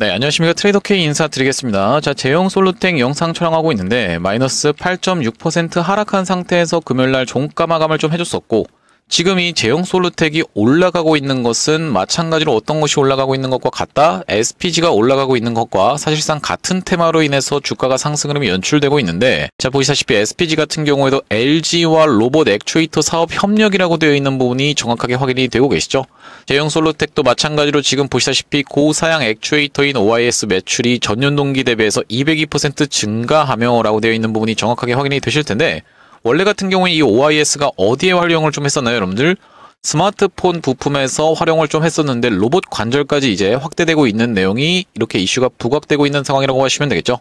네, 안녕하십니까. 트레이더 K 인사드리겠습니다. 자, 제형 솔루텍 영상 촬영하고 있는데 마이너스 8.6% 하락한 상태에서 금요일날 종가 마감을 좀 해줬었고, 지금 이 제형 솔루텍이 올라가고 있는 것은 마찬가지로 어떤 것이 올라가고 있는 것과 같다? SPG가 올라가고 있는 것과 사실상 같은 테마로 인해서 주가가 상승 흐름이 연출되고 있는데, 자, 보시다시피 SPG 같은 경우에도 LG와 로봇 액추에이터 사업 협력이라고 되어 있는 부분이 정확하게 확인이 되고 계시죠? 제형 솔루텍도 마찬가지로 지금 보시다시피 고사양 액추에이터인 OIS 매출이 전년 동기 대비해서 202% 증가하며라고 되어 있는 부분이 정확하게 확인이 되실 텐데, 원래 같은 경우에 이 OIS가 어디에 활용을 좀 했었나요, 여러분들? 스마트폰 부품에서 활용을 좀 했었는데 로봇 관절까지 이제 확대되고 있는 내용이 이렇게 이슈가 부각되고 있는 상황이라고 하시면 되겠죠.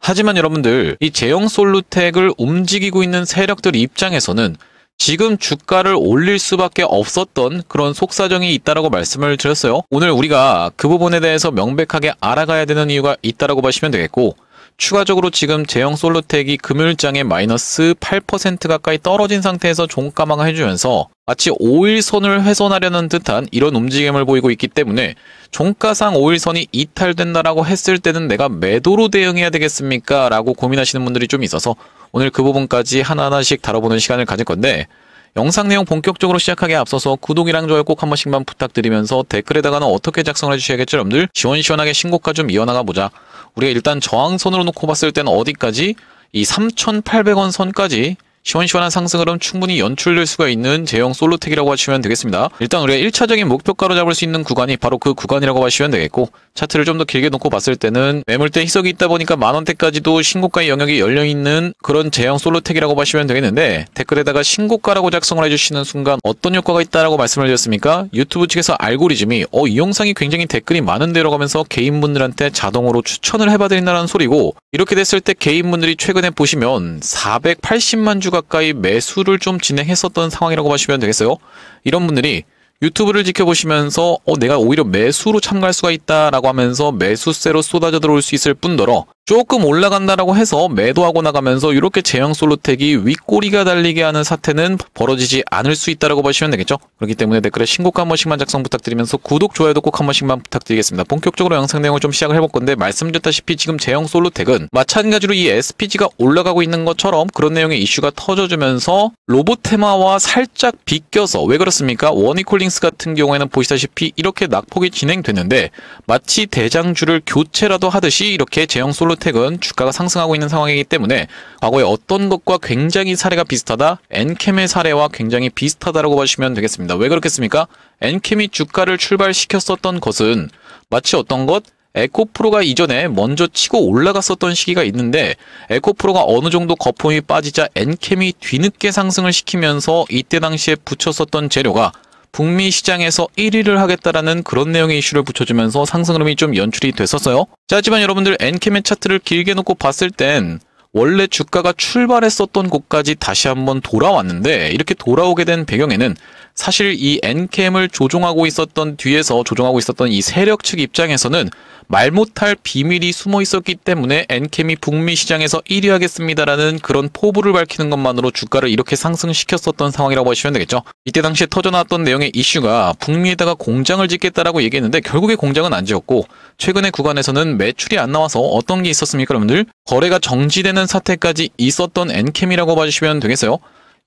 하지만 여러분들, 이 제형 솔루텍을 움직이고 있는 세력들 입장에서는 지금 주가를 올릴 수밖에 없었던 그런 속사정이 있다라고 말씀을 드렸어요. 오늘 우리가 그 부분에 대해서 명백하게 알아가야 되는 이유가 있다라고 보시면 되겠고, 추가적으로 지금 제형 솔루텍이 금요일장에 마이너스 8% 가까이 떨어진 상태에서 종가망을 해주면서 마치 5일선을 훼손하려는 듯한 이런 움직임을 보이고 있기 때문에 종가상 5일선이 이탈된다라고 했을 때는 내가 매도로 대응해야 되겠습니까? 라고 고민하시는 분들이 좀 있어서 오늘 그 부분까지 하나하나씩 다뤄보는 시간을 가질 건데, 영상 내용 본격적으로 시작하기에 앞서서 구독이랑 좋아요 꼭 한 번씩만 부탁드리면서 댓글에다가는 어떻게 작성을 해주셔야겠죠, 여러분들? 시원시원하게 신고가 좀 이어나가 보자. 우리가 일단 저항선으로 놓고 봤을 때는 어디까지? 이 3,800원 선까지 시원시원한 상승 흐름 충분히 연출될 수가 있는 제형 솔루텍이라고 하시면 되겠습니다. 일단 우리가 1차적인 목표가로 잡을 수 있는 구간이 바로 그 구간이라고 하시면 되겠고, 차트를 좀 더 길게 놓고 봤을 때는 매물대 희석이 있다 보니까 만원대까지도 신고가의 영역이 열려있는 그런 제형 솔루텍이라고 하시면 되겠는데, 댓글에다가 신고가라고 작성을 해주시는 순간 어떤 효과가 있다라고 말씀을 드렸습니까? 유튜브 측에서 알고리즘이 이 영상이 굉장히 댓글이 많은데라고 하면서 개인분들한테 자동으로 추천을 해봐드린다는 소리고, 이렇게 됐을 때 개인분들이 최근에 보시면 480만 주 가까이 매수를 좀 진행했었던 상황이라고 보시면 되겠어요. 이런 분들이 유튜브를 지켜보시면서 내가 오히려 매수로 참가할 수가 있다라고 하면서 매수세로 쏟아져 들어올 수 있을 뿐더러 조금 올라간다라고 해서 매도하고 나가면서 이렇게 제형 솔루텍이 윗꼬리가 달리게 하는 사태는 벌어지지 않을 수 있다라고 보시면 되겠죠. 그렇기 때문에 댓글에 신고가 한 번씩만 작성 부탁드리면서 구독, 좋아요도 꼭 한 번씩만 부탁드리겠습니다. 본격적으로 영상 내용을 좀 시작을 해볼 건데, 말씀드렸다시피 지금 제형 솔루텍은 마찬가지로 이 SPG가 올라가고 있는 것처럼 그런 내용의 이슈가 터져주면서 로봇 테마와 살짝 비껴서, 왜 그렇습니까? 원이콜링스 같은 경우에는 보시다시피 이렇게 낙폭이 진행됐는데 마치 대장주를 교체라도 하듯이 이렇게 제형 솔루텍은 주가가 상승하고 있는 상황이기 때문에 과거에 어떤 것과 굉장히 사례가 비슷하다? 엔캠의 사례와 굉장히 비슷하다라고 보시면 되겠습니다. 왜 그렇겠습니까? 엔캠이 주가를 출발시켰었던 것은 마치 어떤 것? 에코프로가 이전에 먼저 치고 올라갔었던 시기가 있는데, 에코프로가 어느 정도 거품이 빠지자 엔캠이 뒤늦게 상승을 시키면서 이때 당시에 붙였었던 재료가 북미 시장에서 1위를 하겠다라는 그런 내용의 이슈를 붙여주면서 상승 흐름이 좀 연출이 됐었어요. 자, 하지만 여러분들 엔캠의 차트를 길게 놓고 봤을 땐 원래 주가가 출발했었던 곳까지 다시 한번 돌아왔는데, 이렇게 돌아오게 된 배경에는 사실 이 엔캠을 조종하고 있었던 뒤에서 조종하고 있었던 이 세력 측 입장에서는 말 못할 비밀이 숨어 있었기 때문에 엔캠이 북미 시장에서 1위 하겠습니다라는 그런 포부를 밝히는 것만으로 주가를 이렇게 상승시켰었던 상황이라고 하시면 되겠죠. 이때 당시에 터져나왔던 내용의 이슈가 북미에다가 공장을 짓겠다라고 얘기했는데 결국에 공장은 안 지었고, 최근의 구간에서는 매출이 안 나와서 어떤 게 있었습니까, 여러분들? 거래가 정지되는 사태까지 있었던 엔캠이라고 봐주시면 되겠어요.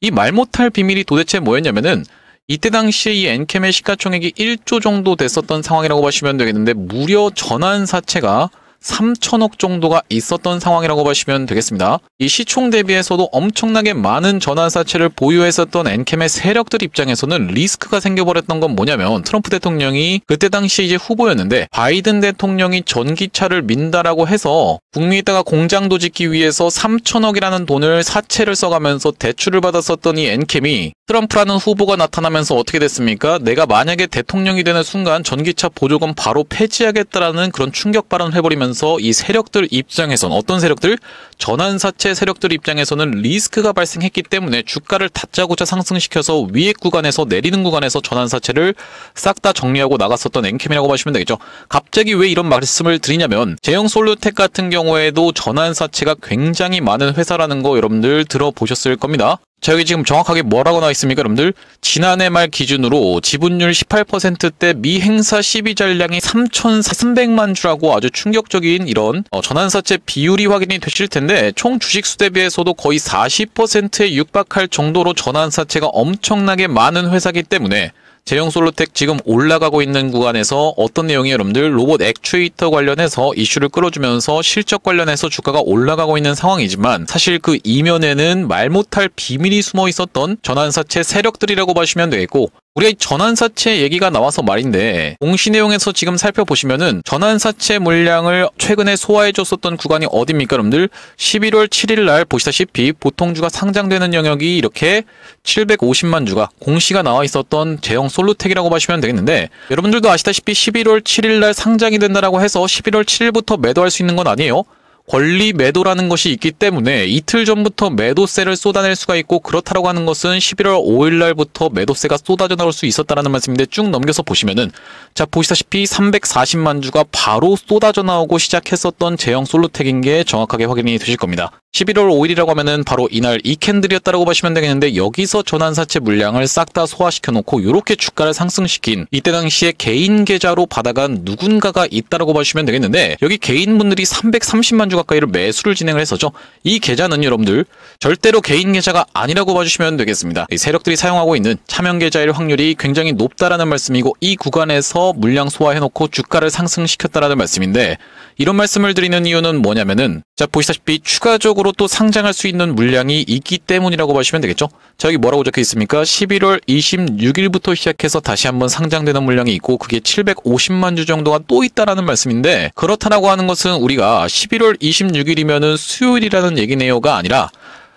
이 말 못할 비밀이 도대체 뭐였냐면은 이때 당시에 이 엔캠의 시가총액이 1조 정도 됐었던 상황이라고 보시면 되겠는데, 무려 전환사채가 3천억 정도가 있었던 상황이라고 보시면 되겠습니다. 이 시총 대비해서도 엄청나게 많은 전환사채를 보유했었던 엔캠의 세력들 입장에서는 리스크가 생겨버렸던 건 뭐냐면, 트럼프 대통령이 그때 당시 이제 후보였는데 바이든 대통령이 전기차를 민다라고 해서 북미에다가 공장도 짓기 위해서 3천억이라는 돈을 사채를 써가면서 대출을 받았었던 이 엔캠이 트럼프라는 후보가 나타나면서 어떻게 됐습니까? 내가 만약에 대통령이 되는 순간 전기차 보조금 바로 폐지하겠다라는 그런 충격 발언을 해버리면서 이 세력들 입장에선, 어떤 세력들? 전환사채 세력들 입장에서는 리스크가 발생했기 때문에 주가를 다짜고짜 상승시켜서 위에 구간에서 내리는 구간에서 전환사채를 싹 다 정리하고 나갔었던 엔캠이라고 보시면 되겠죠. 갑자기 왜 이런 말씀을 드리냐면, 제형 솔루텍 같은 경우에도 전환사채가 굉장히 많은 회사라는 거 여러분들 들어보셨을 겁니다. 자, 여기 지금 정확하게 뭐라고 나와 있습니까, 여러분들? 지난해 말 기준으로 지분율 18%대 미행사 시비 잔량이 3,300만 주라고 아주 충격적인 이런 전환사채 비율이 확인이 되실 텐데, 총 주식수 대비해서도 거의 40%에 육박할 정도로 전환사채가 엄청나게 많은 회사이기 때문에 제형솔루텍 지금 올라가고 있는 구간에서 어떤 내용이 여러분들 로봇 액추에이터 관련해서 이슈를 끌어주면서 실적 관련해서 주가가 올라가고 있는 상황이지만, 사실 그 이면에는 말 못할 비밀이 숨어 있었던 전환사채 세력들이라고 보시면 되겠고, 우리가 이 전환사채 얘기가 나와서 말인데, 공시 내용에서 지금 살펴보시면은 전환사채 물량을 최근에 소화해줬었던 구간이 어디입니까, 여러분들? 11월 7일 날 보시다시피 보통주가 상장되는 영역이 이렇게 750만 주가 공시가 나와 있었던 제형솔루텍이라고 보시면 되겠는데, 여러분들도 아시다시피 11월 7일 날 상장이 된다라고 해서 11월 7일부터 매도할 수 있는 건 아니에요. 권리 매도라는 것이 있기 때문에 이틀 전부터 매도세를 쏟아낼 수가 있고, 그렇다라고 하는 것은 11월 5일 날부터 매도세가 쏟아져 나올 수 있었다라는 말씀인데, 쭉 넘겨서 보시면은, 자, 보시다시피 340만 주가 바로 쏟아져 나오고 시작했었던 제형솔루텍인 게 정확하게 확인이 되실 겁니다. 11월 5일이라고 하면은 바로 이날 이 캔들이었다라고 보시면 되겠는데, 여기서 전환사채 물량을 싹 다 소화시켜 놓고 이렇게 주가를 상승시킨, 이때 당시에 개인 계좌로 받아간 누군가가 있다라고 보시면 되겠는데, 여기 개인분들이 330만 주 가까이를 매수를 진행을 했었죠. 이 계좌는 여러분들 절대로 개인 계좌가 아니라고 봐주시면 되겠습니다. 이 세력들이 사용하고 있는 차명 계좌일 확률이 굉장히 높다라는 말씀이고, 이 구간에서 물량 소화해놓고 주가를 상승시켰다라는 말씀인데, 이런 말씀을 드리는 이유는 뭐냐면은, 자, 보시다시피 추가적으로 또 상장할 수 있는 물량이 있기 때문이라고 보시면 되겠죠. 자, 여기 뭐라고 적혀 있습니까? 11월 26일부터 시작해서 다시 한번 상장되는 물량이 있고, 그게 750만 주 정도가 또 있다라는 말씀인데, 그렇다라고 하는 것은 우리가 11월 26일이면은 수요일이라는 얘기네요가 아니라,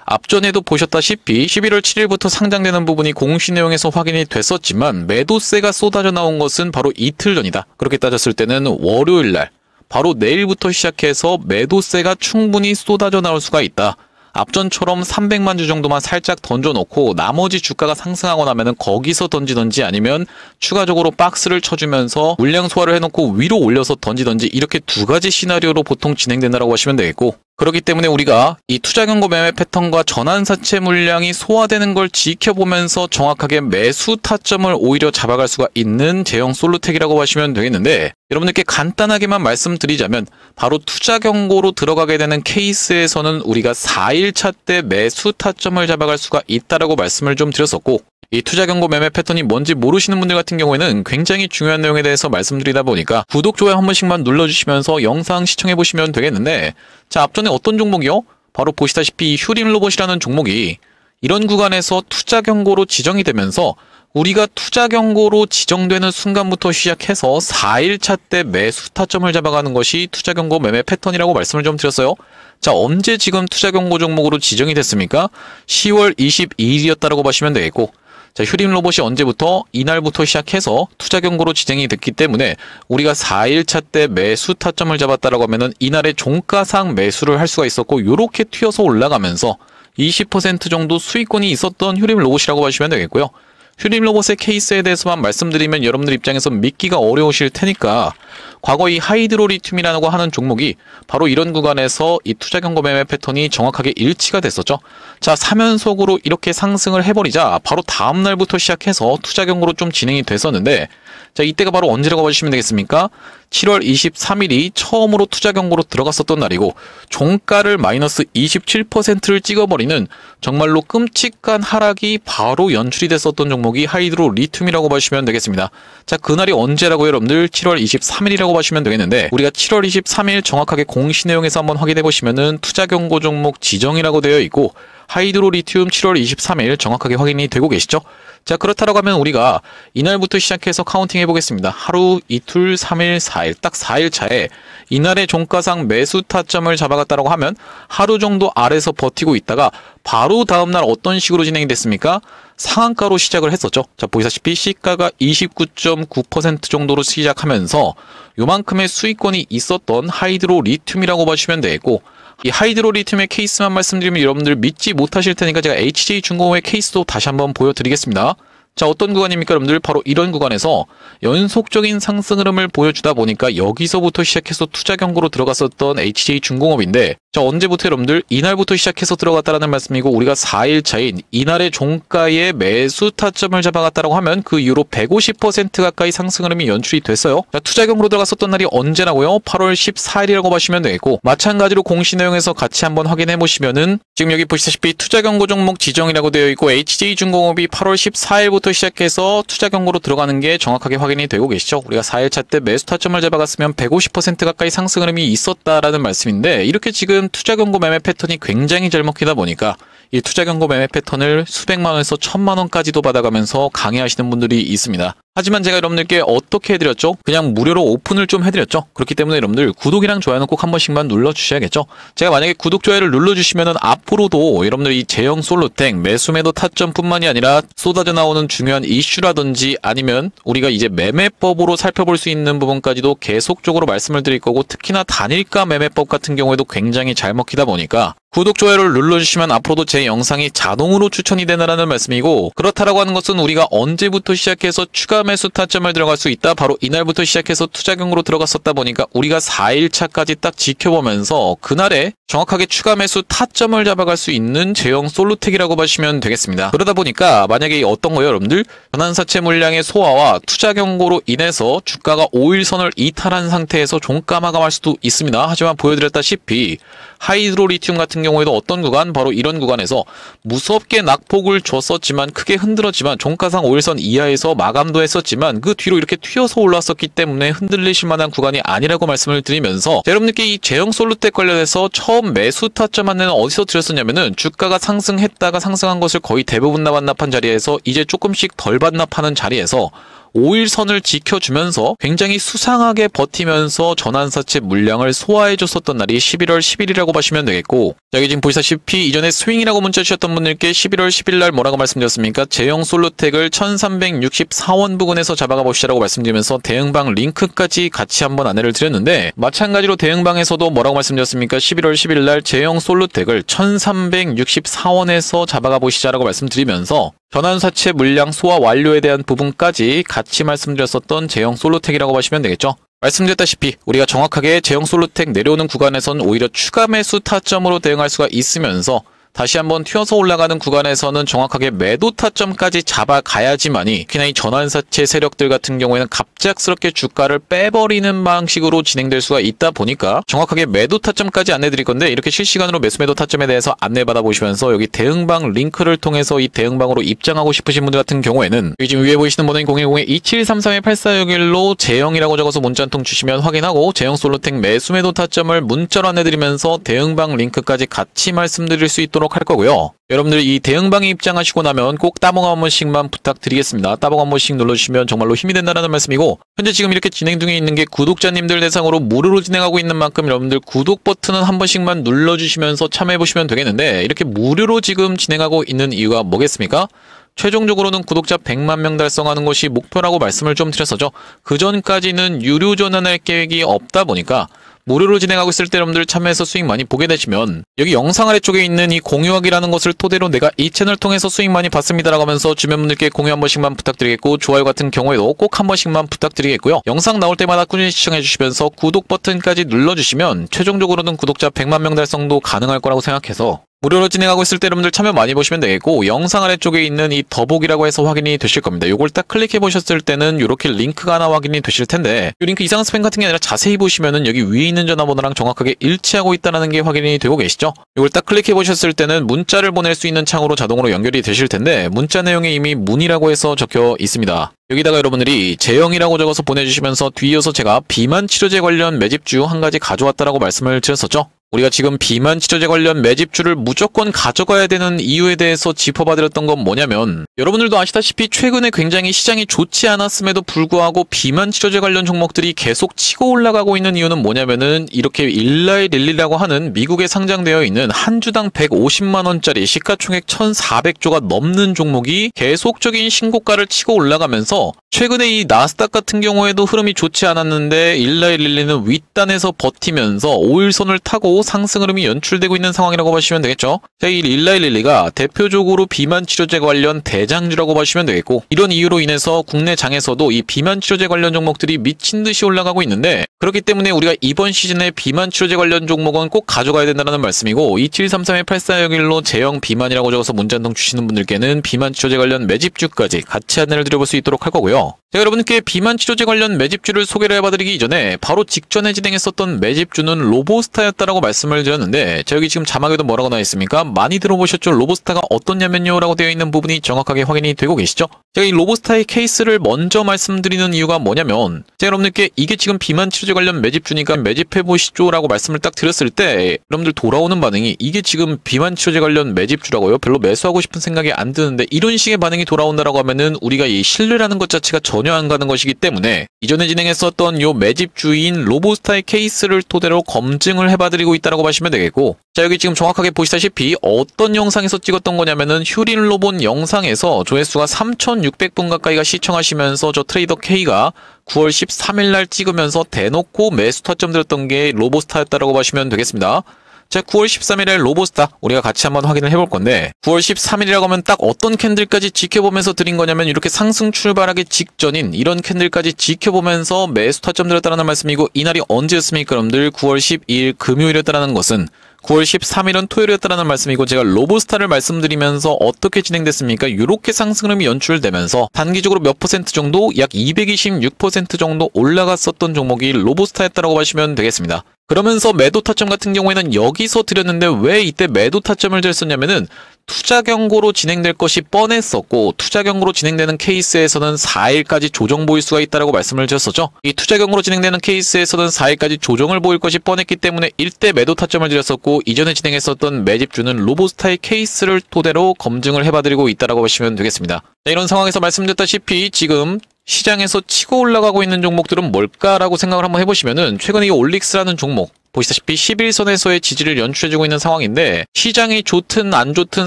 앞전에도 보셨다시피 11월 7일부터 상장되는 부분이 공시 내용에서 확인이 됐었지만, 매도세가 쏟아져 나온 것은 바로 이틀 전이다. 그렇게 따졌을 때는 월요일 날, 바로 내일부터 시작해서 매도세가 충분히 쏟아져 나올 수가 있다. 앞전처럼 300만 주 정도만 살짝 던져놓고 나머지 주가가 상승하고 나면은 거기서 던지던지, 아니면 추가적으로 박스를 쳐주면서 물량 소화를 해놓고 위로 올려서 던지던지, 이렇게 두 가지 시나리오로 보통 진행된다라고 하시면 되겠고, 그렇기 때문에 우리가 이 투자경고 매매 패턴과 전환사채 물량이 소화되는 걸 지켜보면서 정확하게 매수 타점을 오히려 잡아갈 수가 있는 제형솔루텍이라고 하시면 되겠는데, 여러분들께 간단하게만 말씀드리자면, 바로 투자경고로 들어가게 되는 케이스에서는 우리가 4일차 때 매수 타점을 잡아갈 수가 있다라고 말씀을 좀 드렸었고, 이 투자경고 매매 패턴이 뭔지 모르시는 분들 같은 경우에는 굉장히 중요한 내용에 대해서 말씀드리다 보니까 구독, 좋아요 한 번씩만 눌러주시면서 영상 시청해보시면 되겠는데, 자, 앞전에 어떤 종목이요? 바로 보시다시피 휴림로봇이라는 종목이 이런 구간에서 투자경고로 지정이 되면서, 우리가 투자경고로 지정되는 순간부터 시작해서 4일차 때 매수 타점을 잡아가는 것이 투자경고 매매 패턴이라고 말씀을 좀 드렸어요. 자, 언제 지금 투자경고 종목으로 지정이 됐습니까? 10월 22일이었다라고 보시면 되겠고, 자, 휴림로봇이 언제부터? 이날부터 시작해서 투자경고로 지정이 됐기 때문에 우리가 4일차 때 매수 타점을 잡았다라고 하면은 이날의 종가상 매수를 할 수가 있었고, 요렇게 튀어서 올라가면서 20% 정도 수익권이 있었던 휴림로봇이라고 보시면 되겠고요. 휴림로봇의 케이스에 대해서만 말씀드리면 여러분들 입장에서 믿기가 어려우실 테니까, 과거 이 하이드로리튬이라고 하는 종목이 바로 이런 구간에서 이 투자경고 매매 패턴이 정확하게 일치가 됐었죠. 자, 3연속으로 이렇게 상승을 해버리자 바로 다음 날부터 시작해서 투자경고로 좀 진행이 됐었는데, 자, 이때가 바로 언제라고 봐주시면 되겠습니까? 7월 23일이 처음으로 투자경고로 들어갔었던 날이고, 종가를 마이너스 27%를 찍어버리는 정말로 끔찍한 하락이 바로 연출이 됐었던 종목이 하이드로리튬이라고 봐주시면 되겠습니다. 자, 그날이 언제라고요, 여러분들? 7월 23일이라고 봐주시면 되겠는데, 우리가 7월 23일 정확하게 공시 내용에서 한번 확인해 보시면은 투자경고 종목 지정이라고 되어 있고, 하이드로리튬 7월 23일 정확하게 확인이 되고 계시죠? 자, 그렇다라고 하면 우리가 이날부터 시작해서 카운팅 해보겠습니다. 하루, 이틀, 3일, 4일, 딱 4일 차에 이날의 종가상 매수 타점을 잡아갔다라고 하면 하루 정도 아래서 버티고 있다가 바로 다음날 어떤 식으로 진행이 됐습니까? 상한가로 시작을 했었죠. 자, 보시다시피 시가가 29.9% 정도로 시작하면서 요만큼의 수익권이 있었던 하이드로리튬이라고 봐주시면 되겠고, 이 하이드로리튬의 케이스만 말씀드리면 여러분들 믿지 못하실 테니까 제가 HJ중공업의 케이스도 다시 한번 보여드리겠습니다. 자, 어떤 구간입니까, 여러분들? 바로 이런 구간에서 연속적인 상승 흐름을 보여주다 보니까 여기서부터 시작해서 투자 경고로 들어갔었던 HJ중공업인데, 자, 언제부터 여러분들? 이날부터 시작해서 들어갔다라는 말씀이고, 우리가 4일 차인 이날의 종가의 매수 타점을 잡아갔다라고 하면 그 이후로 150% 가까이 상승 흐름이 연출이 됐어요. 자, 투자 경고로 들어갔었던 날이 언제나고요? 8월 14일이라고 보시면 되겠고, 마찬가지로 공시 내용에서 같이 한번 확인해 보시면은 지금 여기 보시다시피 투자 경고 종목 지정이라고 되어 있고, HJ중공업이 8월 14일부터 시작해서 투자 경고로 들어가는 게 정확하게 확인이 되고 계시죠. 우리가 4일차 때 매수 타점을 잡아갔으면 150% 가까이 상승 흐름이 있었다라는 말씀인데, 이렇게 지금 투자 경고 매매 패턴이 굉장히 잘 먹히다 보니까 이 투자 경고 매매 패턴을 수백만 원에서 1000만 원까지도 받아가면서 강의하시는 분들이 있습니다. 하지만 제가 여러분들께 어떻게 해드렸죠? 그냥 무료로 오픈을 좀 해드렸죠. 그렇기 때문에 여러분들 구독이랑 좋아요는 꼭 한 번씩만 눌러주셔야겠죠. 제가 만약에 구독, 좋아요를 눌러주시면은 앞으로도 여러분들 이 제형 솔루텍 매수 매도 타점뿐만이 아니라 쏟아져 나오는 중요한 이슈라든지 아니면 우리가 이제 매매법으로 살펴볼 수 있는 부분까지도 계속적으로 말씀을 드릴 거고, 특히나 단일가 매매법 같은 경우에도 굉장히 잘 먹히다 보니까 구독, 좋아요를 눌러주시면 앞으로도 제 영상이 자동으로 추천이 되나라는 말씀이고, 그렇다라고 하는 것은 우리가 언제부터 시작해서 추가 매수 타점을 들어갈 수 있다? 바로 이날부터 시작해서 투자 경고로 들어갔었다 보니까 우리가 4일차까지 딱 지켜보면서 그날에 정확하게 추가 매수 타점을 잡아갈 수 있는 제형 솔루텍이라고 보시면 되겠습니다. 그러다 보니까 만약에 어떤 거예요, 여러분들? 전환사채 물량의 소화와 투자 경고로 인해서 주가가 5일선을 이탈한 상태에서 종가 마감할 수도 있습니다. 하지만 보여드렸다시피 하이드로리튬 같은 경우에도 어떤 구간? 바로 이런 구간에서 무섭게 낙폭을 줬었지만, 크게 흔들었지만 종가상 5일선 이하에서 마감도 했었지만 그 뒤로 이렇게 튀어서 올랐었기 때문에 흔들리실 만한 구간이 아니라고 말씀을 드리면서, 여러분들께 이 제형 솔루텍 관련해서 처음 매수 타점 안내는 어디서 드렸었냐면은 주가가 상승했다가 상승한 것을 거의 대부분 반납한 자리에서 이제 조금씩 덜 반납하는 자리에서 5일선을 지켜주면서 굉장히 수상하게 버티면서 전환사채 물량을 소화해줬었던 날이 11월 10일이라고 보시면 되겠고, 여기 지금 보시다시피 이전에 스윙이라고 문자 주셨던 분들께 11월 10일 날 뭐라고 말씀드렸습니까? 제형 솔루텍을 1364원 부근에서 잡아가 보시라고 말씀드리면서 대응방 링크까지 같이 한번 안내를 드렸는데, 마찬가지로 대응방에서도 뭐라고 말씀드렸습니까? 11월 10일 날 제형 솔루텍을 1364원에서 잡아가 보시자라고 말씀드리면서 전환사채 물량 소화 완료에 대한 부분까지 같이 말씀드렸었던 제형 솔루텍이라고 보시면 되겠죠. 말씀드렸다시피 우리가 정확하게 제형 솔루텍 내려오는 구간에선 오히려 추가 매수 타점으로 대응할 수가 있으면서, 다시 한번 튀어서 올라가는 구간에서는 정확하게 매도 타점까지 잡아가야지만이, 특히나 이 전환사채 세력들 같은 경우에는 갑작스럽게 주가를 빼버리는 방식으로 진행될 수가 있다 보니까 정확하게 매도 타점까지 안내드릴 건데, 이렇게 실시간으로 매수 매도 타점에 대해서 안내받아 보시면서 여기 대응방 링크를 통해서 이 대응방으로 입장하고 싶으신 분들 같은 경우에는 여기 지금 위에 보이시는 번호인 010-2733-8461로 제형이라고 적어서 문자 한 통 주시면 확인하고, 제형 솔루텍 매수 매도 타점을 문자로 안내드리면서 대응방 링크까지 같이 말씀드릴 수 있도록 할 거고요. 여러분들 이 대응방에 입장하시고 나면 꼭 따봉 한 번씩만 부탁드리겠습니다. 따봉 한 번씩 눌러주시면 정말로 힘이 된다는 말씀이고, 현재 지금 이렇게 진행 중에 있는 게 구독자님들 대상으로 무료로 진행하고 있는 만큼 여러분들 구독 버튼은 한 번씩만 눌러주시면서 참여해보시면 되겠는데, 이렇게 무료로 지금 진행하고 있는 이유가 뭐겠습니까? 최종적으로는 구독자 100만 명 달성하는 것이 목표라고 말씀을 좀 드렸었죠. 그 전까지는 유료 전환할 계획이 없다 보니까 무료로 진행하고 있을 때 여러분들 참여해서 수익 많이 보게 되시면, 여기 영상 아래쪽에 있는 이 공유하기라는 것을 토대로 내가 이 채널 통해서 수익 많이 받습니다라고 하면서 주변 분들께 공유 한 번씩만 부탁드리겠고, 좋아요 같은 경우에도 꼭 한 번씩만 부탁드리겠고요. 영상 나올 때마다 꾸준히 시청해 주시면서 구독 버튼까지 눌러주시면 최종적으로는 구독자 100만 명 달성도 가능할 거라고 생각해서 무료로 진행하고 있을 때 여러분들 참여 많이 보시면 되겠고, 영상 아래쪽에 있는 이 더보기라고 해서 확인이 되실 겁니다. 요걸 딱 클릭해 보셨을 때는 이렇게 링크가 하나 확인이 되실 텐데, 이 링크 이상 스팸 같은 게 아니라 자세히 보시면은 여기 위에 있는 전화번호랑 정확하게 일치하고 있다는 게 확인이 되고 계시죠? 요걸 딱 클릭해 보셨을 때는 문자를 보낼 수 있는 창으로 자동으로 연결이 되실 텐데, 문자 내용에 이미 문의라고 해서 적혀 있습니다. 여기다가 여러분들이 제형이라고 적어서 보내주시면서 뒤이어서 제가 비만 치료제 관련 매집주 한 가지 가져왔다라고 말씀을 드렸었죠? 우리가 지금 비만 치료제 관련 매집주를 무조건 가져가야 되는 이유에 대해서 짚어봐드렸던 건 뭐냐면, 여러분들도 아시다시피 최근에 굉장히 시장이 좋지 않았음에도 불구하고 비만 치료제 관련 종목들이 계속 치고 올라가고 있는 이유는 뭐냐면은, 이렇게 일라이 릴리라고 하는 미국에 상장되어 있는 한 주당 150만원짜리 시가총액 1400조가 넘는 종목이 계속적인 신고가를 치고 올라가면서, 최근에 이 나스닥 같은 경우에도 흐름이 좋지 않았는데 일라이 릴리는 윗단에서 버티면서 5일선을 타고 토대로 상승 흐름이 연출되고 있는 상황이라고 보시면 되겠죠. 자, 이 일라일릴리가 대표적으로 비만 치료제 관련 대장주라고 보시면 되겠고, 이런 이유로 인해서 국내 장에서도 이 비만 치료제 관련 종목들이 미친 듯이 올라가고 있는데, 그렇기 때문에 우리가 이번 시즌에 비만 치료제 관련 종목은 꼭 가져가야 된다는 말씀이고, 2733-8401로 제형 비만이라고 적어서 문자 한 통 주시는 분들께는 비만 치료제 관련 매집주까지 같이 안내를 드려볼 수 있도록 할 거고요. 제가 여러분께 비만 치료제 관련 매집주를 소개를 해봐드리기 이전에 바로 직전에 진행했었던 매집주는 로보스타였다라고 말씀을 드렸는데, 자, 여기 지금 자막에도 뭐라고 나와 있습니까? 많이 들어보셨죠? 로보스타가 어떻냐면요 라고 되어 있는 부분이 정확하게 확인이 되고 계시죠? 제가 이 로보스타의 케이스를 먼저 말씀드리는 이유가 뭐냐면, 제가 여러분들께 이게 지금 비만 치료제 관련 매집주니까 매집해보시죠 라고 말씀을 딱 드렸을 때 여러분들 돌아오는 반응이 이게 지금 비만 치료제 관련 매집주라고요? 별로 매수하고 싶은 생각이 안 드는데, 이런 식의 반응이 돌아온다라고 하면은 우리가 이 신뢰라는 것 자체가 전혀 안 가는 것이기 때문에 이전에 진행했었던 요 매집주인 로보스타의 케이스를 토대로 검증을 해봐드리고 있다라고 보시면 되겠고, 자, 여기 지금 정확하게 보시다시피 어떤 영상에서 찍었던 거냐면은 휴린로 본 영상에서 조회수가 3,600분 가까이가 시청하시면서 저 트레이더 K가 9월 13일 날 찍으면서 대놓고 매수 타점 들었던 게 로보스타였다라고 보시면 되겠습니다. 자, 9월 13일에 로보스타 우리가 같이 한번 확인을 해볼 건데, 9월 13일이라고 하면 딱 어떤 캔들까지 지켜보면서 드린 거냐면 이렇게 상승 출발하기 직전인 이런 캔들까지 지켜보면서 매수 타점 들었다는 말씀이고, 이날이 언제였습니까 여러분들? 9월 12일 금요일이었다는 것은 9월 13일은 토요일이었다는 말씀이고, 제가 로보스타를 말씀드리면서 어떻게 진행됐습니까? 이렇게 상승름이 연출되면서 단기적으로 몇 퍼센트 정도? 약 226% 정도 올라갔었던 종목이 로보스타였다고 보시면 되겠습니다. 그러면서 매도 타점 같은 경우에는 여기서 드렸는데 왜 이때 매도 타점을 드렸었냐면은 투자 경고로 진행될 것이 뻔했었고, 투자 경고로 진행되는 케이스에서는 4일까지 조정 보일 수가 있다라고 말씀을 드렸었죠. 이 투자 경고로 진행되는 케이스에서는 4일까지 조정을 보일 것이 뻔했기 때문에 이때 매도 타점을 드렸었고, 이전에 진행했었던 매집주는 로보스타의 케이스를 토대로 검증을 해봐드리고 있다라고 보시면 되겠습니다. 자, 이런 상황에서 말씀드렸다시피 지금 시장에서 치고 올라가고 있는 종목들은 뭘까라고 생각을 한번 해보시면은, 최근에 이 올릭스라는 종목 보시다시피 11선에서의 지지를 연출해주고 있는 상황인데, 시장이 좋든 안 좋든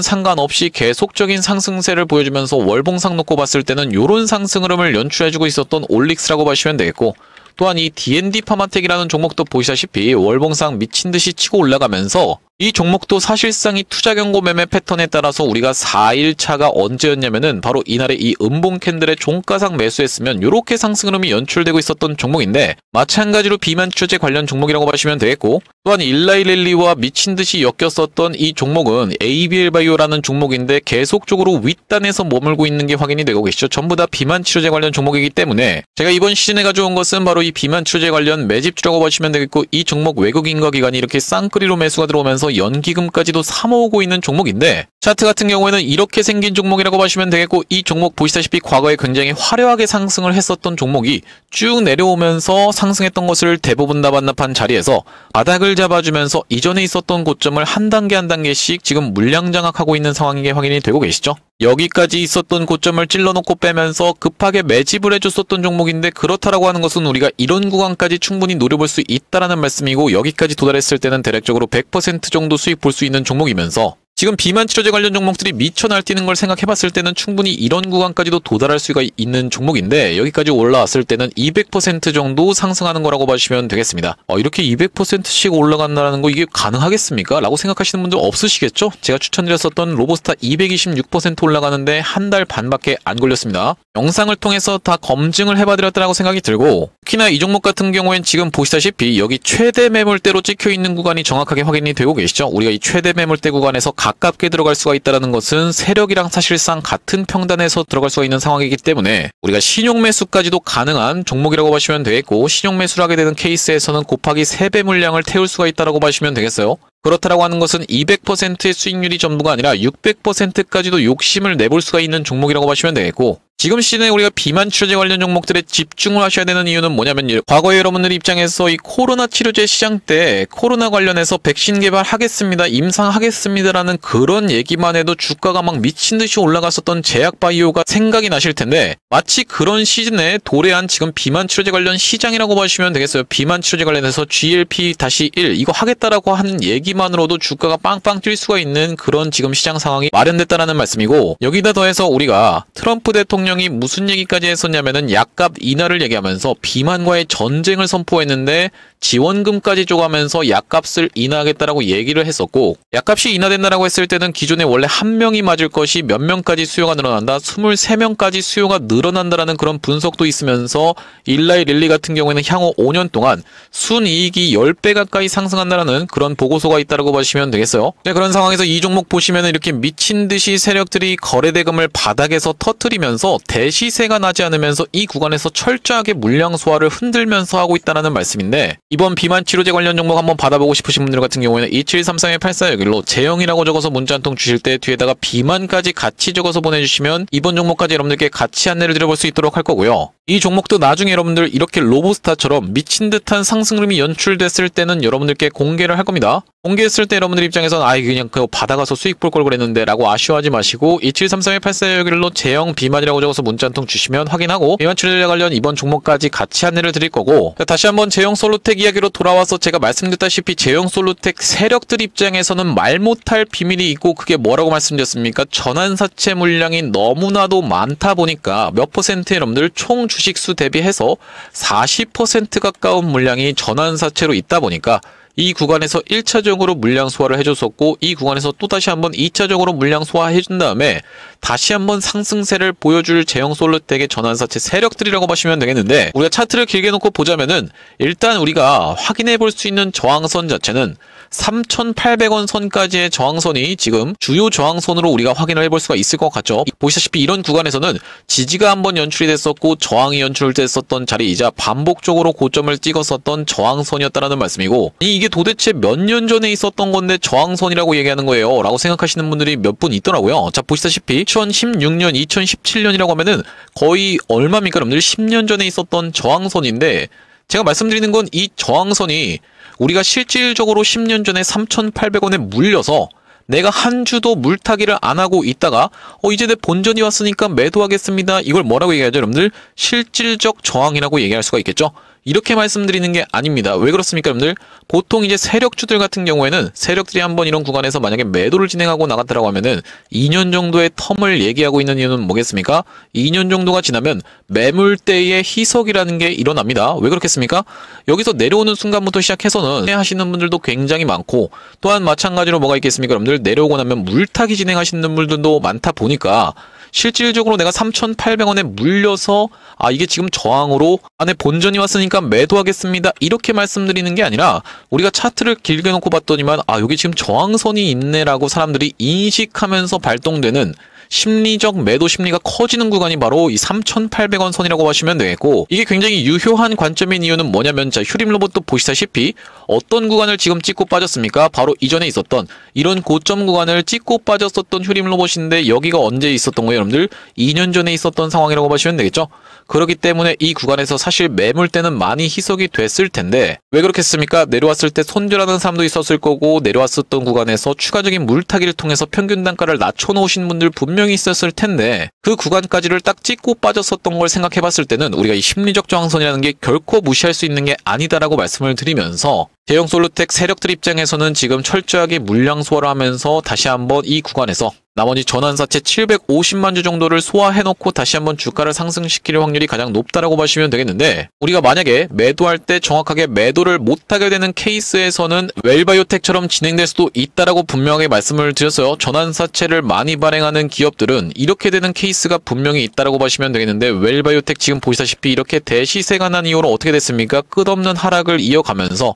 상관없이 계속적인 상승세를 보여주면서 월봉상 놓고 봤을 때는 이런 상승 흐름을 연출해주고 있었던 올릭스라고 보시면 되겠고, 또한 이 D&D 파마텍이라는 종목도 보시다시피 월봉상 미친듯이 치고 올라가면서 이 종목도 사실상 이 투자 경고 매매 패턴에 따라서 우리가 4일차가 언제였냐면은 바로 이날의 이 음봉 캔들의 종가상 매수했으면 이렇게 상승 흐름이 연출되고 있었던 종목인데, 마찬가지로 비만 치료제 관련 종목이라고 보시면 되겠고, 또한 일라이렐리와 미친듯이 엮였었던 이 종목은 ABL바이오라는 종목인데 계속적으로 윗단에서 머물고 있는 게 확인이 되고 계시죠. 전부 다 비만 치료제 관련 종목이기 때문에 제가 이번 시즌에 가져온 것은 바로 이 비만 치료제 관련 매집주라고 보시면 되겠고, 이 종목 외국인과 기관이 이렇게 쌍끌이로 매수가 들어오면서 연기금까지도 사모으고 있는 종목인데, 차트 같은 경우에는 이렇게 생긴 종목이라고 보시면 되겠고, 이 종목 보시다시피 과거에 굉장히 화려하게 상승을 했었던 종목이 쭉 내려오면서 상승했던 것을 대부분 다 반납한 자리에서 바닥을 잡아주면서 이전에 있었던 고점을 한 단계 한 단계씩 지금 물량 장악하고 있는 상황인 게 확인이 되고 계시죠. 여기까지 있었던 고점을 찔러놓고 빼면서 급하게 매집을 해줬었던 종목인데, 그렇다라고 하는 것은 우리가 이런 구간까지 충분히 노려볼 수 있다라는 말씀이고, 여기까지 도달했을 때는 대략적으로 100% 정도 수익 볼 수 있는 종목이면서, 지금 비만 치료제 관련 종목들이 미쳐 날뛰는 걸 생각해봤을 때는 충분히 이런 구간까지도 도달할 수가 있는 종목인데, 여기까지 올라왔을 때는 200% 정도 상승하는 거라고 보시면 되겠습니다. 이렇게 200%씩 올라간다는 거 이게 가능하겠습니까? 라고 생각하시는 분들 없으시겠죠? 제가 추천드렸었던 로보스타 226% 올라가는데 한 달 반밖에 안 걸렸습니다. 영상을 통해서 다 검증을 해봐드렸다고 생각이 들고, 특히나 이 종목 같은 경우엔 지금 보시다시피 여기 최대 매물대로 찍혀있는 구간이 정확하게 확인이 되고 계시죠? 우리가 이 최대 매물대 구간에서 가깝게 들어갈 수가 있다는 것은 세력이랑 사실상 같은 평단에서 들어갈 수가 있는 상황이기 때문에 우리가 신용 매수까지도 가능한 종목이라고 보시면 되겠고, 신용 매수를 하게 되는 케이스에서는 곱하기 3배 물량을 태울 수가 있다고 보시면 되겠어요. 그렇다라고 하는 것은 200%의 수익률이 전부가 아니라 600%까지도 욕심을 내볼 수가 있는 종목이라고 보시면 되겠고, 지금 시즌에 우리가 비만 치료제 관련 종목들에 집중을 하셔야 되는 이유는 뭐냐면, 과거에 여러분들 입장에서 이 코로나 치료제 시장 때 코로나 관련해서 백신 개발하겠습니다, 임상하겠습니다라는 그런 얘기만 해도 주가가 막 미친듯이 올라갔었던 제약바이오가 생각이 나실 텐데, 마치 그런 시즌에 도래한 지금 비만 치료제 관련 시장이라고 보시면 되겠어요. 비만 치료제 관련해서 GLP-1 이거 하겠다라고 하는 얘기만으로도 주가가 빵빵 뛸 수가 있는 그런 지금 시장 상황이 마련됐다는 말씀이고, 여기다 더해서 우리가 트럼프 대통령 대통령이 무슨 얘기까지 했었냐면은 약값 인하를 얘기하면서 비만과의 전쟁을 선포했는데 지원금까지 줘가면서 약값을 인하하겠다라고 얘기를 했었고, 약값이 인하된다라고 했을 때는 기존에 원래 한 명이 맞을 것이 몇 명까지 수요가 늘어난다, 23명까지 수요가 늘어난다라는 그런 분석도 있으면서 일라이 릴리 같은 경우에는 향후 5년 동안 순이익이 10배 가까이 상승한다라는 그런 보고서가 있다라고 보시면 되겠어요. 네, 그런 상황에서 이 종목 보시면 이렇게 미친 듯이 세력들이 거래대금을 바닥에서 터뜨리면서 대시세가 나지 않으면서 이 구간에서 철저하게 물량 소화를 흔들면서 하고 있다는 말씀인데, 이번 비만 치료제 관련 종목 한번 받아보고 싶으신 분들 같은 경우에는 2733-8461로 재영이라고 적어서 문자 한 통 주실 때 뒤에다가 비만까지 같이 적어서 보내주시면 이번 종목까지 여러분들께 같이 안내를 드려볼 수 있도록 할 거고요. 이 종목도 나중에 여러분들 이렇게 로보스타처럼 미친 듯한 상승 흐름이 연출됐을 때는 여러분들께 공개를 할 겁니다. 공개했을 때 여러분들 입장에서는 그냥 그거 받아가서 수익 볼 걸 그랬는데 라고 아쉬워하지 마시고 2733-8461로 재영 비만이라고 적어서 문자 한 통 주시면 확인하고 비만 치료제 관련 이번 종목까지 같이 안내를 드릴 거고, 다시 한번 재영 솔루텍 이야기로 돌아와서 제가 말씀드렸다시피 재영 솔루텍 세력들 입장에서는 말 못할 비밀이 있고, 그게 뭐라고 말씀드렸습니까? 전환사채 물량이 너무나도 많다 보니까 몇 퍼센트 여러분들 총 주식수 대비해서 40% 가까운 물량이 전환사채로 있다 보니까 이 구간에서 1차적으로 물량 소화를 해줬었고, 이 구간에서 또다시 한번 2차적으로 물량 소화해준 다음에 다시 한번 상승세를 보여줄 재영 솔루텍의 전환사채 세력들이라고 보시면 되겠는데, 우리가 차트를 길게 놓고 보자면은 일단 우리가 확인해 볼 수 있는 저항선 자체는 3,800원 선까지의 저항선이 지금 주요 저항선으로 우리가 확인을 해볼 수가 있을 것 같죠. 보시다시피 이런 구간에서는 지지가 한번 연출이 됐었고 저항이 연출됐었던 자리이자 반복적으로 고점을 찍었었던 저항선이었다는 말씀이고, 이게 도대체 몇 년 전에 있었던 건데 저항선이라고 얘기하는 거예요 라고 생각하시는 분들이 몇 분 있더라고요. 자, 보시다시피 2016년, 2017년이라고 하면은 거의 얼마입니까 여러분들? 10년 전에 있었던 저항선인데, 제가 말씀드리는 건 이 저항선이 우리가 실질적으로 10년 전에 3,800원에 물려서 내가 한 주도 물타기를 안 하고 있다가 이제 내 본전이 왔으니까 매도하겠습니다, 이걸 뭐라고 얘기하죠 여러분들? 실질적 저항이라고 얘기할 수가 있겠죠. 이렇게 말씀드리는 게 아닙니다. 왜 그렇습니까 여러분들? 보통 이제 세력주들 같은 경우에는 세력들이 한번 이런 구간에서 만약에 매도를 진행하고 나갔다라고 하면은 2년 정도의 텀을 얘기하고 있는 이유는 뭐겠습니까? 2년 정도가 지나면 매물대의 희석이라는 게 일어납니다. 왜 그렇겠습니까? 여기서 내려오는 순간부터 시작해서는 하시는 분들도 굉장히 많고, 또한 마찬가지로 뭐가 있겠습니까 여러분들? 내려오고 나면 물타기 진행하시는 분들도 많다 보니까 실질적으로 내가 3,800원에 물려서 이게 지금 저항으로 안에 본전이 왔으니까 매도하겠습니다, 이렇게 말씀드리는 게 아니라 우리가 차트를 길게 놓고 봤더니만 여기 지금 저항선이 있네라고 사람들이 인식하면서 발동되는 심리적 매도 심리가 커지는 구간이 바로 이 3,800원 선이라고 하시면 되겠고, 이게 굉장히 유효한 관점인 이유는 뭐냐면, 자, 휴림 로봇도 보시다시피 어떤 구간을 지금 찍고 빠졌습니까? 바로 이전에 있었던 이런 고점 구간을 찍고 빠졌었던 휴림 로봇인데, 여기가 언제 있었던 거예요 여러분들? 2년 전에 있었던 상황이라고 보시면 되겠죠. 그렇기 때문에 이 구간에서 사실 매물대는 많이 희석이 됐을 텐데, 왜 그렇겠습니까? 내려왔을 때 손절하는 사람도 있었을 거고, 내려왔었던 구간에서 추가적인 물타기를 통해서 평균 단가를 낮춰놓으신 분들 분명히 있었을 텐데, 그 구간까지를 딱 찍고 빠졌었던 걸 생각해 봤을 때는 우리가 이 심리적 저항선이라는 게 결코 무시할 수 있는 게 아니다라고 말씀을 드리면서, 재영 솔루텍 세력들 입장에서는 지금 철저하게 물량 소화를 하면서 다시 한번 이 구간에서 나머지 전환사채 750만 주 정도를 소화해놓고 다시 한번 주가를 상승시킬 확률이 가장 높다라고 보시면 되겠는데, 우리가 만약에 매도할 때 정확하게 매도를 못하게 되는 케이스에서는 웰바이오텍처럼 진행될 수도 있다라고 분명하게 말씀을 드렸어요. 전환사채를 많이 발행하는 기업들은 이렇게 되는 케이스가 분명히 있다라고 보시면 되겠는데, 웰바이오텍 지금 보시다시피 이렇게 대시세가 난 이후로 어떻게 됐습니까? 끝없는 하락을 이어가면서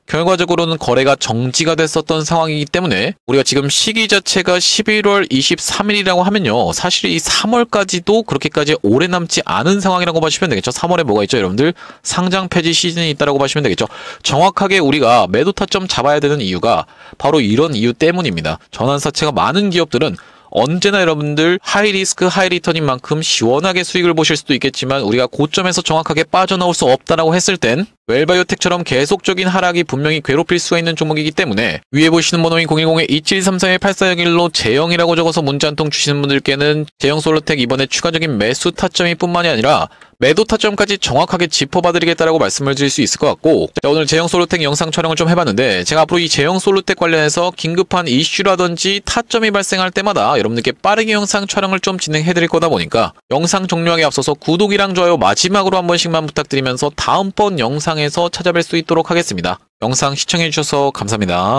결과적으로는 거래가 정지가 됐었던 상황이기 때문에, 우리가 지금 시기 자체가 11월 23일이라고 하면요, 사실 이 3월까지도 그렇게까지 오래 남지 않은 상황이라고 보시면 되겠죠. 3월에 뭐가 있죠 여러분들? 상장 폐지 시즌이 있다라고 보시면 되겠죠. 정확하게 우리가 매도 타점 잡아야 되는 이유가 바로 이런 이유 때문입니다. 전환사채가 많은 기업들은 언제나 여러분들 하이리스크 하이리턴인 만큼 시원하게 수익을 보실 수도 있겠지만, 우리가 고점에서 정확하게 빠져나올 수 없다라고 했을 땐 웰바이오텍처럼 계속적인 하락이 분명히 괴롭힐 수가 있는 종목이기 때문에, 위에 보시는 번호인 010-2734-8461로 재영이라고 적어서 문자 한 통 주시는 분들께는 재영 솔루텍 이번에 추가적인 매수 타점이 뿐만이 아니라 매도 타점까지 정확하게 짚어봐드리겠다라고 말씀을 드릴 수 있을 것 같고, 자, 오늘 제형 솔루텍 영상 촬영을 좀 해봤는데, 제가 앞으로 이 제형 솔루텍 관련해서 긴급한 이슈라든지 타점이 발생할 때마다 여러분들께 빠르게 영상 촬영을 좀 진행해드릴 거다 보니까 영상 종료하기 앞서서 구독이랑 좋아요 마지막으로 한 번씩만 부탁드리면서 다음번 영상에서 찾아뵐 수 있도록 하겠습니다. 영상 시청해주셔서 감사합니다.